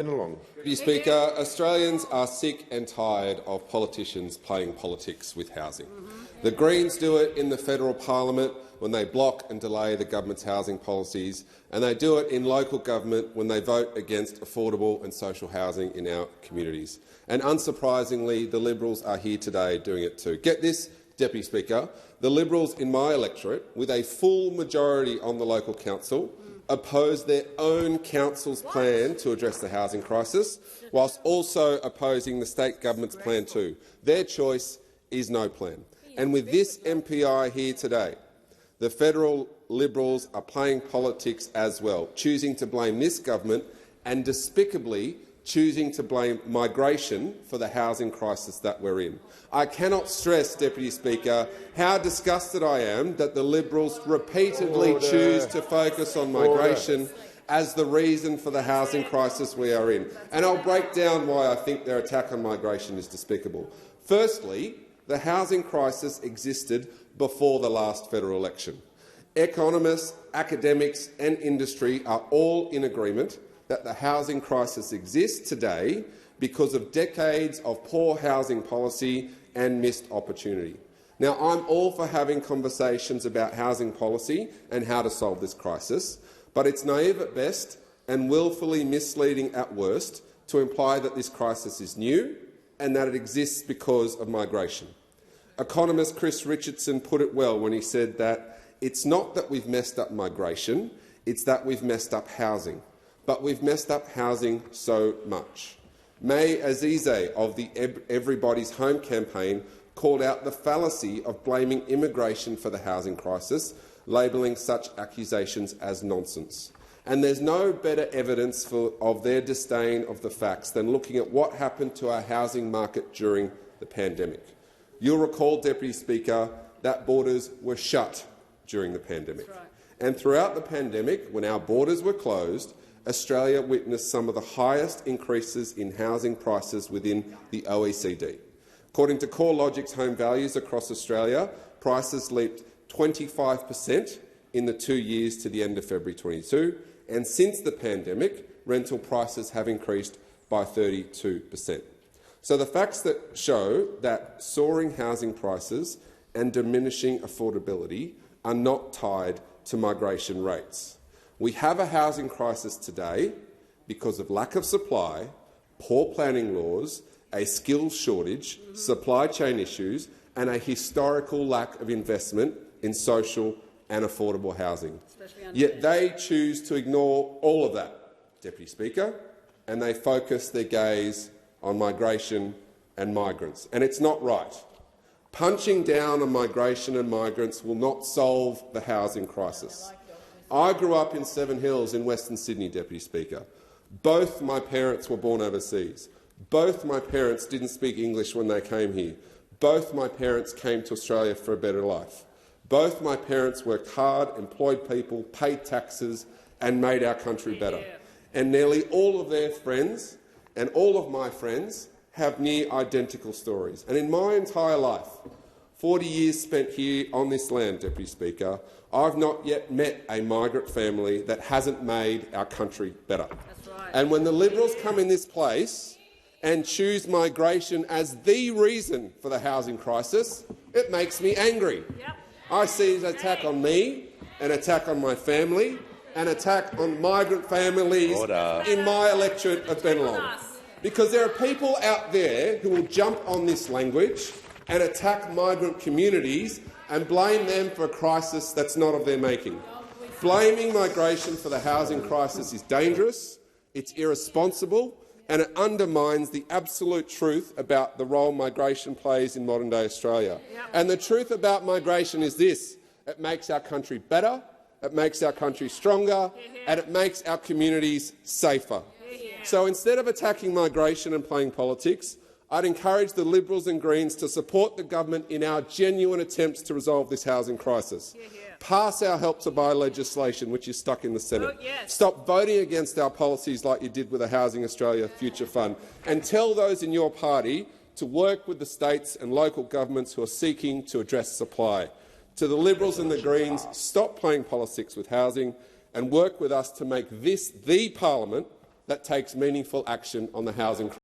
Mr Speaker, Australians are sick and tired of politicians playing politics with housing. The Greens do it in the federal parliament when they block and delay the government's housing policies, and they do it in local government when they vote against affordable and social housing in our communities. And unsurprisingly, the Liberals are here today doing it too. Get this, Deputy Speaker, the Liberals in my electorate, with a full majority on the local council, oppose their own council's plan to address the housing crisis, whilst also opposing the state government's plan too. Their choice is no plan. And with this MPI here today, the federal Liberals are playing politics as well, choosing to blame this government and despicably choosing to blame migration for the housing crisis that we're in. I cannot stress, Deputy Speaker, how disgusted I am that the Liberals repeatedly choose to focus on migration as the reason for the housing crisis we are in. And I'll break down why I think their attack on migration is despicable. Firstly, the housing crisis existed before the last federal election. Economists, academics and industry are all in agreement that the housing crisis exists today because of decades of poor housing policy and missed opportunity. Now, I'm all for having conversations about housing policy and how to solve this crisis, but it's naive at best and willfully misleading at worst to imply that this crisis is new and that it exists because of migration. Economist Chris Richardson put it well when he said that it's not that we've messed up migration, it's that we've messed up housing. But we've messed up housing so much. May Azize of the Everybody's Home campaign called out the fallacy of blaming immigration for the housing crisis, labelling such accusations as nonsense. And there's no better evidence of their disdain of the facts than looking at what happened to our housing market during the pandemic. You'll recall, Deputy Speaker, that borders were shut during the pandemic. Right. And throughout the pandemic, when our borders were closed, Australia witnessed some of the highest increases in housing prices within the OECD. According to CoreLogic's Home Values across Australia, prices leaped 25% in the 2 years to the end of February 2022, and since the pandemic, rental prices have increased by 32%. So the facts that show that soaring housing prices and diminishing affordability are not tied to migration rates. We have a housing crisis today because of lack of supply, poor planning laws, a skills shortage, supply chain issues and a historical lack of investment in social and affordable housing. Yet they choose to ignore all of that, Deputy Speaker, and they focus their gaze on migration and migrants. And it's not right. Punching down on migration and migrants will not solve the housing crisis. I grew up in Seven Hills in Western Sydney, Deputy Speaker. Both my parents were born overseas. Both my parents didn't speak English when they came here. Both my parents came to Australia for a better life. Both my parents worked hard, employed people, paid taxes and made our country better. And nearly all of their friends and all of my friends have near identical stories. And in my entire life, 40 years spent here on this land, Deputy Speaker, I've not yet met a migrant family that hasn't made our country better. Right. And when the Liberals come in this place and choose migration as the reason for the housing crisis, it makes me angry. Yep. I see an attack on me, an attack on my family, an attack on migrant families in my electorate of Bennelong. Because there are people out there who will jump on this language and attack migrant communities and blame them for a crisis that's not of their making. Blaming migration for the housing crisis is dangerous, it's irresponsible, and it undermines the absolute truth about the role migration plays in modern-day Australia. And the truth about migration is this: it makes our country better, it makes our country stronger, and it makes our communities safer. So instead of attacking migration and playing politics, I'd encourage the Liberals and Greens to support the government in our genuine attempts to resolve this housing crisis. Pass our Help to Buy legislation, which is stuck in the Senate. Stop voting against our policies like you did with the Housing Australia Future Fund. And tell those in your party to work with the states and local governments who are seeking to address supply. To the Liberals and the Greens, stop playing politics with housing and work with us to make this the parliament that takes meaningful action on the housing crisis.